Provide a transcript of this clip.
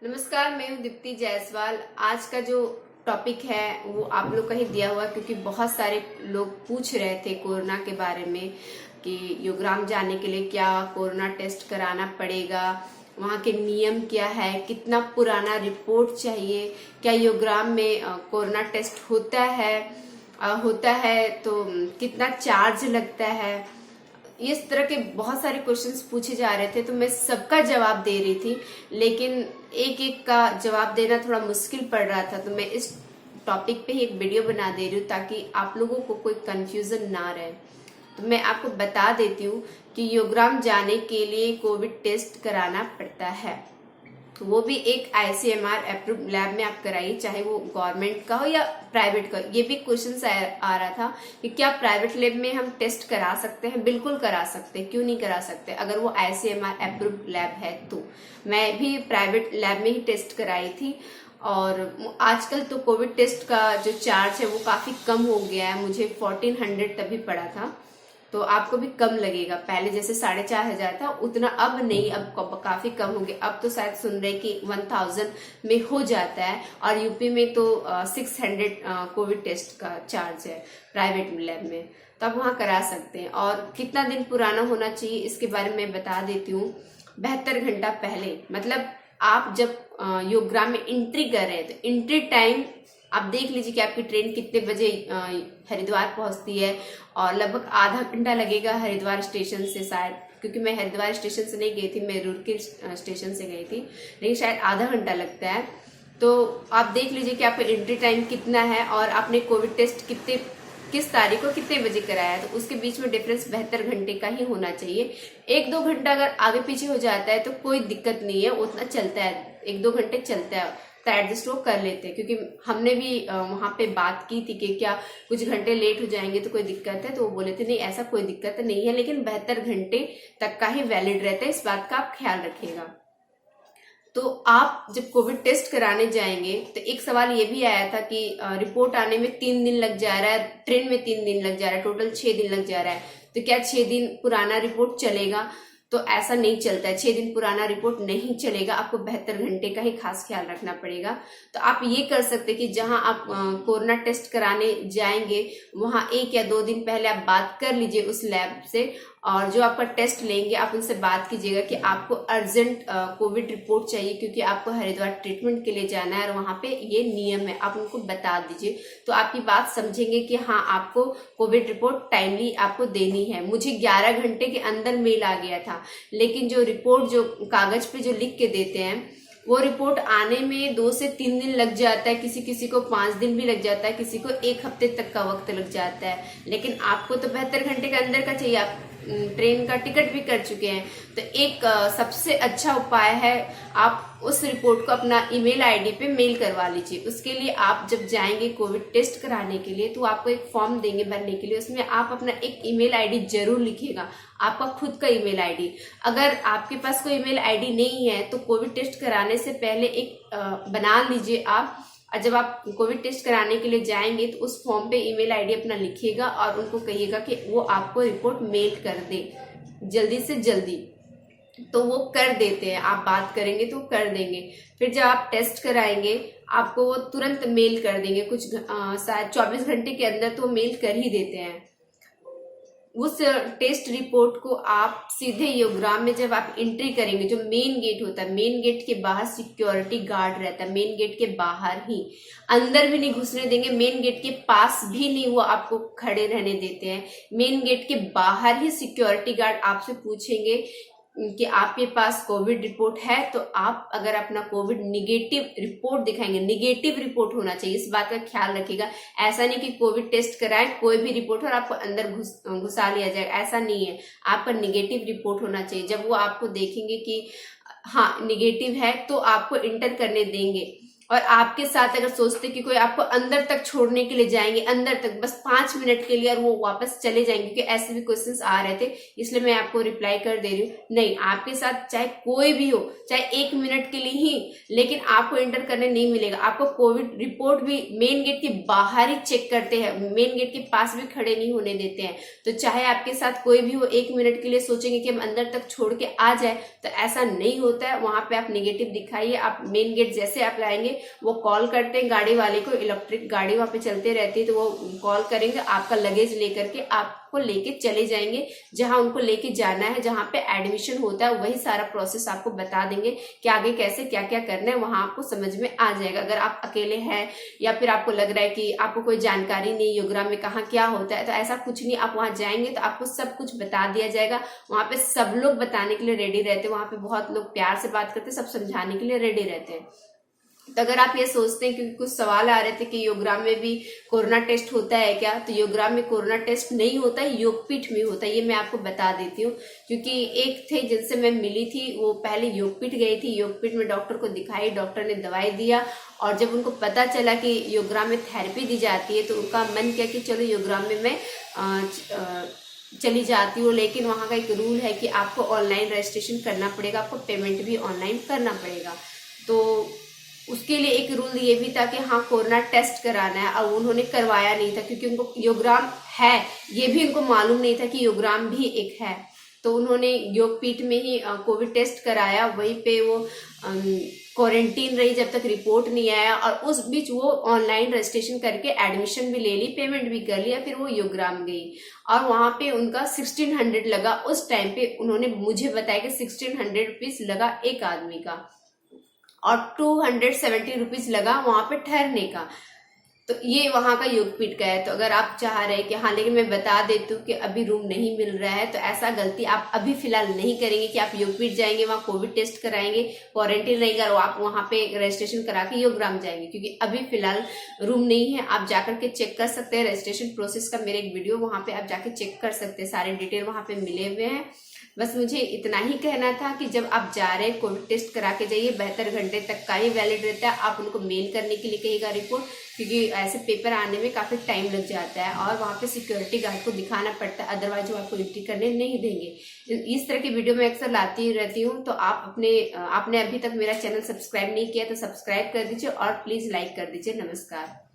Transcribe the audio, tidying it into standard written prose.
नमस्कार, मैं हूँ दीप्ति जायसवाल। आज का जो टॉपिक है वो आप लोग का ही दिया हुआ है, क्योंकि बहुत सारे लोग पूछ रहे थे कोरोना के बारे में कि योगराम जाने के लिए क्या कोरोना टेस्ट कराना पड़ेगा, वहाँ के नियम क्या है, कितना पुराना रिपोर्ट चाहिए, क्या योगराम में कोरोना टेस्ट होता है तो कितना चार्ज लगता है। इस तरह के बहुत सारे क्वेश्चंस पूछे जा रहे थे, तो मैं सबका जवाब दे रही थी, लेकिन एक एक का जवाब देना थोड़ा मुश्किल पड़ रहा था। तो मैं इस टॉपिक पे ही एक वीडियो बना दे रही हूँ ताकि आप लोगों को कोई कंफ्यूजन ना रहे। तो मैं आपको बता देती हूँ कि योगराम जाने के लिए कोविड टेस्ट कराना पड़ता है, तो वो भी एक आईसीएमआर अप्रूव लैब में आप कराइए, चाहे वो गवर्नमेंट का हो या प्राइवेट का। ये भी क्वेश्चन आ रहा था कि क्या प्राइवेट लैब में हम टेस्ट करा सकते हैं। बिल्कुल करा सकते हैं, क्यों नहीं करा सकते, अगर वो आईसीएमआर अप्रूव लैब है तो। मैं भी प्राइवेट लैब में ही टेस्ट कराई थी, और आजकल तो कोविड टेस्ट का जो चार्ज है वो काफी कम हो गया है। मुझे 1400 तभी पड़ा था, तो आपको भी कम लगेगा। पहले जैसे 4500 था उतना अब नहीं, अब काफी कम हो गया। अब तो शायद सुन रहे कि 1000 में हो जाता है, और यूपी में तो 600 कोविड टेस्ट का चार्ज है प्राइवेट लैब में, तो आप वहां करा सकते हैं। और कितना दिन पुराना होना चाहिए इसके बारे में बता देती हूँ। 72 घंटा पहले, मतलब आप जब योगग्राम में एंट्री कर रहे हैं तो एंट्री टाइम आप देख लीजिए कि आपकी ट्रेन कितने बजे हरिद्वार पहुंचती है, और लगभग आधा घंटा लगेगा हरिद्वार स्टेशन से शायद, क्योंकि मैं हरिद्वार स्टेशन से नहीं गई थी, मैं रुड़की स्टेशन से गई थी, लेकिन शायद आधा घंटा लगता है। तो आप देख लीजिए कि आपका एंट्री टाइम कितना है, और आपने कोविड टेस्ट किस तारीख को कितने बजे कराया है, तो उसके बीच में डिफरेंस 72 घंटे का ही होना चाहिए। 1-2 घंटा अगर आगे पीछे हो जाता है तो कोई दिक्कत नहीं है, उतना चलता है, 1-2 घंटे चलता है, तो एडजस्ट वो कर लेते हैं। क्योंकि हमने भी वहां पे बात की थी कि क्या कुछ घंटे लेट हो जाएंगे तो कोई दिक्कत है, तो वो बोले थे नहीं ऐसा कोई दिक्कत नहीं है, लेकिन 72 घंटे तक का ही वैलिड रहता है, इस बात का आप ख्याल रखिएगा। तो आप जब कोविड टेस्ट कराने जाएंगे तो एक सवाल ये भी आया था कि रिपोर्ट आने में 3 दिन लग जा रहा है, ट्रेन में 3 दिन लग जा रहा है, टोटल 6 दिन लग जा रहा है, तो क्या 6 दिन पुराना रिपोर्ट चलेगा। तो ऐसा नहीं चलता है, 6 दिन पुराना रिपोर्ट नहीं चलेगा, आपको 72 घंटे का ही खास ख्याल रखना पड़ेगा। तो आप ये कर सकते कि जहां आप कोरोना टेस्ट कराने जाएंगे वहां 1 या 2 दिन पहले आप बात कर लीजिए उस लैब से, और जो आपका टेस्ट लेंगे आप उनसे बात कीजिएगा कि आपको अर्जेंट कोविड रिपोर्ट चाहिए, क्योंकि आपको हरिद्वार ट्रीटमेंट के लिए जाना है और वहां पे ये नियम है, आप उनको बता दीजिए। तो आपकी बात समझेंगे कि हाँ आपको कोविड रिपोर्ट टाइमली आपको देनी है। मुझे 11 घंटे के अंदर मेल आ गया था, लेकिन जो रिपोर्ट जो कागज पे जो लिख के देते हैं वो रिपोर्ट आने में 2 से 3 दिन लग जाता है, किसी किसी को 5 दिन भी लग जाता है, किसी को 1 हफ्ते तक का वक्त लग जाता है। लेकिन आपको तो 72 घंटे के अंदर का चाहिए, आप ट्रेन का टिकट भी कर चुके हैं। तो एक सबसे अच्छा उपाय है, आप उस रिपोर्ट को अपना ईमेल आईडी पे मेल करवा लीजिए। उसके लिए आप जब जाएंगे कोविड टेस्ट कराने के लिए तो आपको एक फॉर्म देंगे भरने के लिए, उसमें आप अपना एक ईमेल आईडी जरूर लिखिएगा, आपका खुद का ईमेल आईडी। अगर आपके पास कोई ईमेल आईडी नहीं है तो कोविड टेस्ट कराने से पहले एक बना लीजिए आप, और जब आप कोविड टेस्ट कराने के लिए जाएंगे तो उस फॉर्म पे ईमेल आईडी अपना लिखिएगा और उनको कहिएगा कि वो आपको रिपोर्ट मेल कर दे जल्दी से जल्दी। तो वो कर देते हैं, आप बात करेंगे तो कर देंगे। फिर जब आप टेस्ट कराएंगे आपको वो तुरंत मेल कर देंगे, कुछ शायद 24 घंटे के अंदर तो मेल कर ही देते हैं। उस टेस्ट रिपोर्ट को आप सीधे योगग्राम में जब आप एंट्री करेंगे, जो मेन गेट होता है, मेन गेट के बाहर सिक्योरिटी गार्ड रहता है, मेन गेट के बाहर ही, अंदर भी नहीं घुसने देंगे, मेन गेट के पास भी नहीं वो आपको खड़े रहने देते हैं। मेन गेट के बाहर ही सिक्योरिटी गार्ड आपसे पूछेंगे कि आपके पास कोविड रिपोर्ट है, तो आप अगर अपना कोविड निगेटिव रिपोर्ट दिखाएंगे, निगेटिव रिपोर्ट होना चाहिए, इस बात का ख्याल रखिएगा। ऐसा नहीं कि कोविड टेस्ट कराएं कोई भी रिपोर्ट और आपको अंदर घुसा लिया जाएगा, ऐसा नहीं है। आपका निगेटिव रिपोर्ट होना चाहिए। जब वो आपको देखेंगे कि हाँ निगेटिव है तो आपको इंटर करने देंगे। और आपके साथ अगर सोचते कि कोई आपको अंदर तक छोड़ने के लिए जाएंगे, अंदर तक बस 5 मिनट के लिए, और वो वापस चले जाएंगे, क्योंकि ऐसे भी क्वेश्चंस आ रहे थे, इसलिए मैं आपको रिप्लाई कर दे रही हूँ। नहीं, आपके साथ चाहे कोई भी हो, चाहे 1 मिनट के लिए ही, लेकिन आपको एंटर करने नहीं मिलेगा। आपको कोविड रिपोर्ट भी मेन गेट के बाहर ही चेक करते हैं, मेन गेट के पास भी खड़े नहीं होने देते हैं। तो चाहे आपके साथ कोई भी हो, 1 मिनट के लिए सोचेंगे कि हम अंदर तक छोड़ के आ जाए, तो ऐसा नहीं होता है। वहां पे आप नेगेटिव दिखाइए। आप मेन गेट जैसे आप लाएंगे, वो कॉल करते हैं गाड़ी वाले को, इलेक्ट्रिक गाड़ी वहां पे चलते रहती है, तो वो कॉल करेंगे, आपका लगेज लेकर के आपको लेके चले जाएंगे जहां उनको लेके जाना है, जहां पे एडमिशन होता है। वही सारा प्रोसेस आपको बता देंगे कि आगे कैसे क्या क्या करना है, वहां आपको समझ में आ जाएगा। अगर आप अकेले हैं या फिर आपको लग रहा है कि आपको कोई जानकारी नहीं योगराम में कहाँ क्या होता है, तो ऐसा कुछ नहीं। आप वहां जाएंगे तो आपको सब कुछ बता दिया जाएगा। वहां पे सब लोग बताने के लिए रेडी रहते हैं, वहां पे बहुत लोग प्यार से बात करते हैं, सब समझाने के लिए रेडी रहते हैं। तो अगर आप ये सोचते हैं, क्योंकि कुछ सवाल आ रहे थे कि योगराम में भी कोरोना टेस्ट होता है क्या, तो योगराम में कोरोना टेस्ट नहीं होता है, योगपीठ में होता है। ये मैं आपको बता देती हूँ, क्योंकि एक थे जिनसे मैं मिली थी, वो पहले योगपीठ गई थी, योगपीठ में डॉक्टर को दिखाई, डॉक्टर ने दवाई दिया, और जब उनको पता चला कि योगराम में थेरेपी दी जाती है, तो उनका मन किया कि चलो योगराम में मैं चली जाती हूँ। लेकिन वहां का एक रूल है कि आपको ऑनलाइन रजिस्ट्रेशन करना पड़ेगा, आपको पेमेंट भी ऑनलाइन करना पड़ेगा। तो उसके लिए एक रूल ये भी था कि हाँ, कोरोना टेस्ट कराना है, और उन्होंने करवाया नहीं था, क्योंकि उनको योगराम है ये भी उनको मालूम नहीं था कि योगराम भी एक है। तो उन्होंने योगपीठ में ही कोविड टेस्ट कराया, वहीं पे वो क्वारंटीन रही जब तक रिपोर्ट नहीं आया, और उस बीच वो ऑनलाइन रजिस्ट्रेशन करके एडमिशन भी ले ली, पेमेंट भी कर लिया, फिर वो योगराम गई। और वहां पे उनका 1600 लगा उस टाइम पे। उन्होंने मुझे बताया कि 1600 रुपीज लगा एक आदमी का, और 270 रुपीज लगा वहां पे ठहरने का। तो ये वहां का योगपीठ का है। तो अगर आप चाह रहे हैं कि हाँ, लेकिन मैं बता देती हूँ कि अभी रूम नहीं मिल रहा है, तो ऐसा गलती आप अभी फिलहाल नहीं करेंगे कि आप योगपीठ जाएंगे, वहां कोविड टेस्ट कराएंगे, क्वारंटीन रहेगा, और आप वहां पे रजिस्ट्रेशन करा के योगराम जाएंगे, क्योंकि अभी फिलहाल रूम नहीं है। आप जाकर के चेक कर सकते हैं रजिस्ट्रेशन प्रोसेस का मेरे एक वीडियो, वहां पे आप जाके चेक कर सकते हैं, सारे डिटेल वहां पे मिले हुए हैं। बस मुझे इतना ही कहना था कि जब आप जा रहे हैं, कोविड टेस्ट करा के जाइए, 72 घंटे तक का ही वैलिड रहता है। आप उनको मेल करने के लिए कहिएगा रिपोर्ट, क्योंकि ऐसे पेपर आने में काफी टाइम लग जाता है, और वहां पे सिक्योरिटी गार्ड को दिखाना पड़ता है, अदरवाइज वो आपको एंट्री करने नहीं देंगे। इस तरह की वीडियो मैं अक्सर लाती रहती हूँ। तो आपने अभी तक मेरा चैनल सब्सक्राइब नहीं किया तो सब्सक्राइब कर दीजिए, और प्लीज लाइक कर दीजिए। नमस्कार।